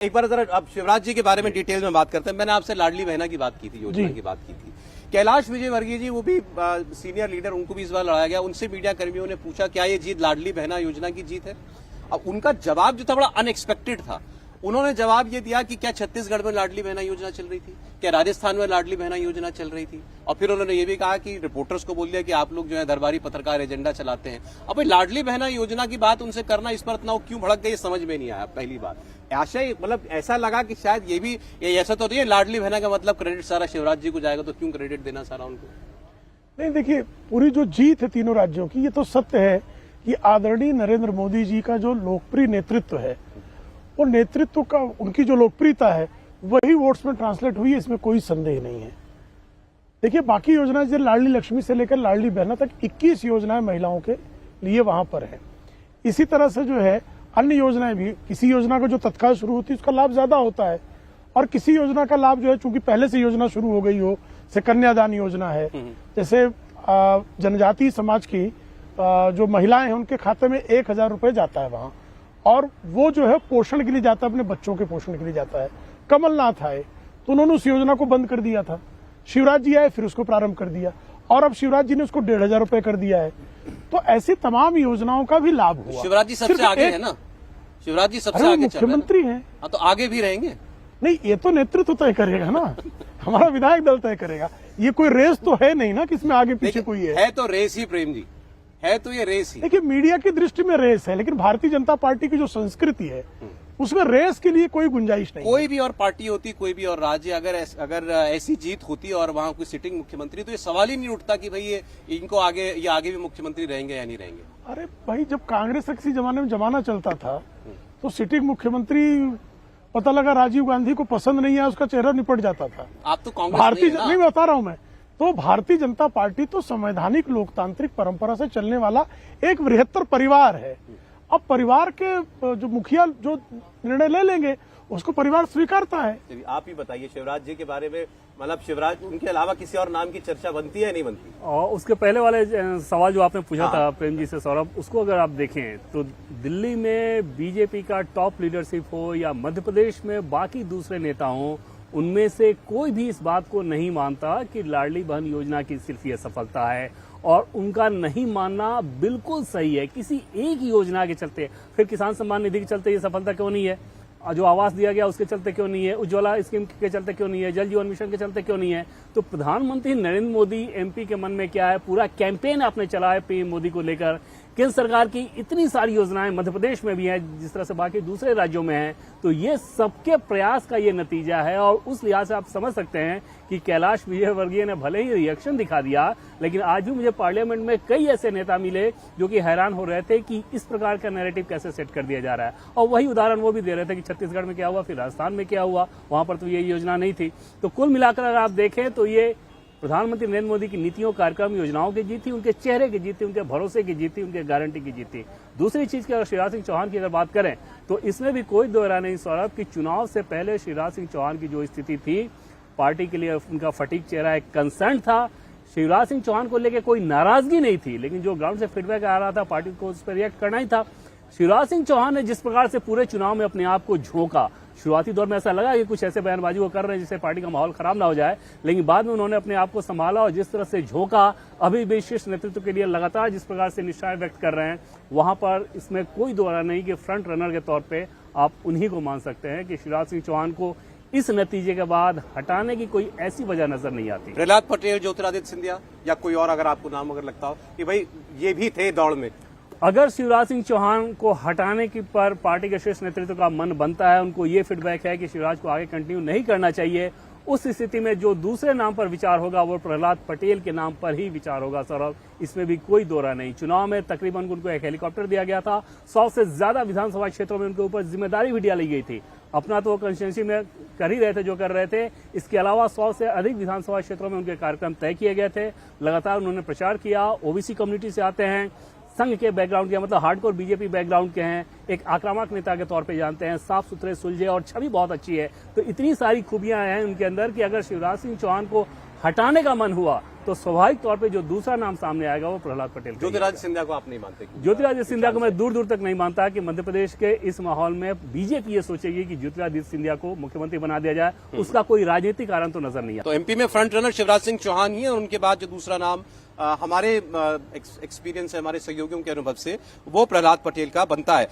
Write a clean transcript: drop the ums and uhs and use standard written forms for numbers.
एक बार जरा अब शिवराज जी के बारे में डिटेल में बात करते हैं। मैंने आपसे लाडली बहना की बात की थी, योजना की बात की थी। कैलाश विजयवर्गीय जी, वो भी सीनियर लीडर, उनको भी इस बार लड़ाया गया। उनसे मीडिया कर्मियों ने पूछा क्या ये जीत लाडली बहना योजना की जीत है। अब उनका जवाब जो था बड़ा अनएक्सपेक्टेड था। उन्होंने जवाब ये दिया कि क्या छत्तीसगढ़ में लाडली बहना योजना चल रही थी, क्या राजस्थान में लाडली बहना योजना चल रही थी। और फिर उन्होंने ये भी कहा कि रिपोर्टर्स को बोल दिया कि आप लोग जो है दरबारी पत्रकार एजेंडा चलाते हैं। अब भाई लाडली बहना योजना की बात उनसे करना, इस पर इतना क्यों भड़क गई, समझ में नहीं आया। पहली बात आशय, मतलब ऐसा लगा कि शायद ये भी ऐसा तो नहीं है लाडली बहना का मतलब क्रेडिट सारा शिवराज जी को जाएगा, तो क्यों क्रेडिट देना सारा उनको। नहीं, देखिए, पूरी जो जीत है तीनों राज्यों की, ये तो सत्य है कि आदरणीय नरेंद्र मोदी जी का जो लोकप्रिय नेतृत्व है, वो नेतृत्व का उनकी जो लोकप्रियता है वही वोट्स में ट्रांसलेट हुई है, इसमें कोई संदेह नहीं है। देखिए, बाकी योजनाएं जैसे लाडली लक्ष्मी से लेकर लाडली बहना तक 21 योजनाएं महिलाओं के लिए वहां पर है। इसी तरह से जो है अन्य योजनाएं भी, किसी योजना को जो तत्काल शुरू होती है उसका लाभ ज्यादा होता है, और किसी योजना का लाभ जो है चूंकि पहले से योजना शुरू हो गई हो, जैसे कन्यादान योजना है, जैसे जनजातीय समाज की जो महिलाएं हैं उनके खाते में 1,000 रुपए जाता है वहां, और वो जो है पोषण के लिए जाता है, अपने बच्चों के पोषण के लिए जाता है। कमलनाथ आए तो उन्होंने उस योजना को बंद कर दिया था, शिवराज जी आए फिर उसको प्रारंभ कर दिया, और अब शिवराज जी ने उसको 1,500 रुपए कर दिया है। तो ऐसी तमाम योजनाओं का भी लाभ हुआ। शिवराज जी सबसे आगे है ना, शिवराज जी सबसे आगे मुख्यमंत्री हैं। तो आगे भी रहेंगे। नहीं, ये तो नेतृत्व तय करेगा ना, हमारा विधायक दल तय करेगा। ये कोई रेस तो है नहीं ना कि इसमें आगे पीछे कोई है तो रेस ही, प्रेम जी, है तो ये रेस ही। देखिए, मीडिया की दृष्टि में रेस है, लेकिन भारतीय जनता पार्टी की जो संस्कृति है उसमें रेस के लिए कोई गुंजाइश नहीं। कोई भी और पार्टी होती, कोई भी और राज्य, अगर ऐसी जीत होती और वहां कोई सिटिंग मुख्यमंत्री, तो ये सवाल ही नहीं उठता कि भाई ये इनको आगे भी मुख्यमंत्री रहेंगे या नहीं रहेंगे। अरे भाई, जब कांग्रेस का किसी जमाने में जमाना चलता था तो सिटिंग मुख्यमंत्री, पता लगा राजीव गांधी को पसंद नहीं है, उसका चेहरा निपट जाता था। आप तो कांग्रेस भारतीय नहीं बता रहा हूं मैं, तो भारतीय जनता पार्टी तो संवैधानिक लोकतांत्रिक परंपरा से चलने वाला एक बृहत्तर परिवार है। अब परिवार के जो मुखिया जो निर्णय ले लेंगे उसको परिवार स्वीकारता है। आप ही बताइए शिवराज जी के बारे में, मतलब शिवराज, उनके अलावा किसी और नाम की चर्चा बनती है नहीं बनती। और उसके पहले वाले सवाल जो आपने पूछा था प्रेम जी से सौरभ, उसको अगर आप देखें तो दिल्ली में बीजेपी का टॉप लीडरशिप हो या मध्य प्रदेश में बाकी दूसरे नेता हों, उनमें से कोई भी इस बात को नहीं मानता कि लाडली बहन योजना की सिर्फ ये सफलता है, और उनका नहीं मानना बिल्कुल सही है। किसी एक योजना के चलते, फिर किसान सम्मान निधि के चलते ये सफलता क्यों नहीं है, जो आवास दिया गया उसके चलते क्यों नहीं है, उज्ज्वला स्कीम के चलते क्यों नहीं है, जल जीवन मिशन के चलते क्यों नहीं है। तो प्रधानमंत्री नरेंद्र मोदी एमपी के मन में क्या है, पूरा कैंपेन आपने चला है पीएम मोदी को लेकर। केंद्र सरकार की इतनी सारी योजनाएं मध्य प्रदेश में भी है, जिस तरह से बाकी दूसरे राज्यों में है, तो ये सबके प्रयास का ये नतीजा है। और उस लिहाज से आप समझ सकते हैं कि कैलाश विजयवर्गीय ने भले ही रिएक्शन दिखा दिया, लेकिन आज भी मुझे पार्लियामेंट में कई ऐसे नेता मिले जो कि हैरान हो रहे थे कि इस प्रकार का नैरेटिव कैसे सेट कर दिया जा रहा है। और वही उदाहरण वो भी दे रहे थे कि छत्तीसगढ़ में क्या हुआ, फिर राजस्थान में क्या हुआ, वहां पर तो ये योजना नहीं थी। तो कुल मिलाकर अगर आप देखें तो ये प्रधानमंत्री नरेंद्र मोदी की नीतियों, कार्यक्रम, योजनाओं की जीत थी, उनके चेहरे की जीत थी, उनके भरोसे की जीत थी, उनके गारंटी की जीत थी। दूसरी चीज की अगर शिवराज सिंह चौहान की अगर बात करें तो इसमें भी कोई दो राय नहीं सौरभ कि चुनाव से पहले शिवराज सिंह चौहान की जो स्थिति थी, पार्टी के लिए उनका फटीक चेहरा, एक कंसर्न था। शिवराज सिंह चौहान को लेकर कोई नाराजगी नहीं थी, लेकिन जो ग्राउंड से फीडबैक आ रहा था पार्टी को उस पर रिएक्ट करना ही था। शिवराज सिंह चौहान ने जिस प्रकार से पूरे चुनाव में अपने आप को झोंका, शुरुआती दौर में ऐसा लगा कि कुछ ऐसे बयानबाजी वो कर रहे हैं जिससे पार्टी का माहौल खराब ना हो जाए, लेकिन बाद में उन्होंने अपने आप को संभाला और जिस तरह से झोंका, अभी भी शीर्ष नेतृत्व के लिए लगातार जिस प्रकार से निष्ठाएं व्यक्त कर रहे हैं, वहां पर इसमें कोई दो राय नहीं कि फ्रंट रनर के तौर पर आप उन्हीं को मान सकते हैं कि शिवराज सिंह चौहान को इस नतीजे के बाद हटाने की कोई ऐसी वजह नजर नहीं आती। प्रहलाद पटेल, ज्योतिरादित्य सिंधिया या कोई और अगर आपको नाम अगर लगता हो कि भाई ये भी थे दौड़ में, अगर शिवराज सिंह चौहान को हटाने की पर पार्टी के शीर्ष नेतृत्व का मन बनता है, उनको ये फीडबैक है कि शिवराज को आगे कंटिन्यू नहीं करना चाहिए, उस स्थिति में जो दूसरे नाम पर विचार होगा वो प्रहलाद पटेल के नाम पर ही विचार होगा सौरभ, इसमें भी कोई दो राय नहीं। चुनाव में तकरीबन उनको एक हेलीकॉप्टर दिया गया था, 100 से ज्यादा विधानसभा क्षेत्रों में उनके ऊपर जिम्मेदारी भी डाली गई थी। अपना तो वो कंस्टिट्यूंसी में कर ही रहे थे जो कर रहे थे, इसके अलावा 100 से अधिक विधानसभा क्षेत्रों में उनके कार्यक्रम तय किए गए थे। लगातार उन्होंने प्रचार किया, ओबीसी कम्युनिटी से आते हैं, संघ के बैकग्राउंड के, मतलब हार्डकोर बीजेपी बैकग्राउंड के हैं, एक आक्रामक नेता के तौर पे जानते हैं, साफ सुथरे, सुलझे और छवि बहुत अच्छी है। तो इतनी सारी खूबियां हैं उनके अंदर कि अगर शिवराज सिंह चौहान को हटाने का मन हुआ तो स्वाभाविक तौर पे जो दूसरा नाम सामने आएगा वो प्रहलाद पटेल का ही ज्योतिरादित्य आएगा। सिंधिया को आप नहीं मानते? ज्योतिरादित्य सिंधिया को मैं दूर दूर तक नहीं मानता कि मध्य प्रदेश के इस माहौल में बीजेपी ये सोचेगी कि ज्योतिरादित्य सिंधिया को मुख्यमंत्री बना दिया जाए, उसका कोई राजनीतिक कारण तो नजर नहीं आता। तो एमपी में फ्रंट रनर शिवराज सिंह चौहान ही है और उनके बाद जो दूसरा नाम हमारे एक्सपीरियंस है, हमारे सहयोगियों के अनुभव से वो प्रहलाद पटेल का बनता है।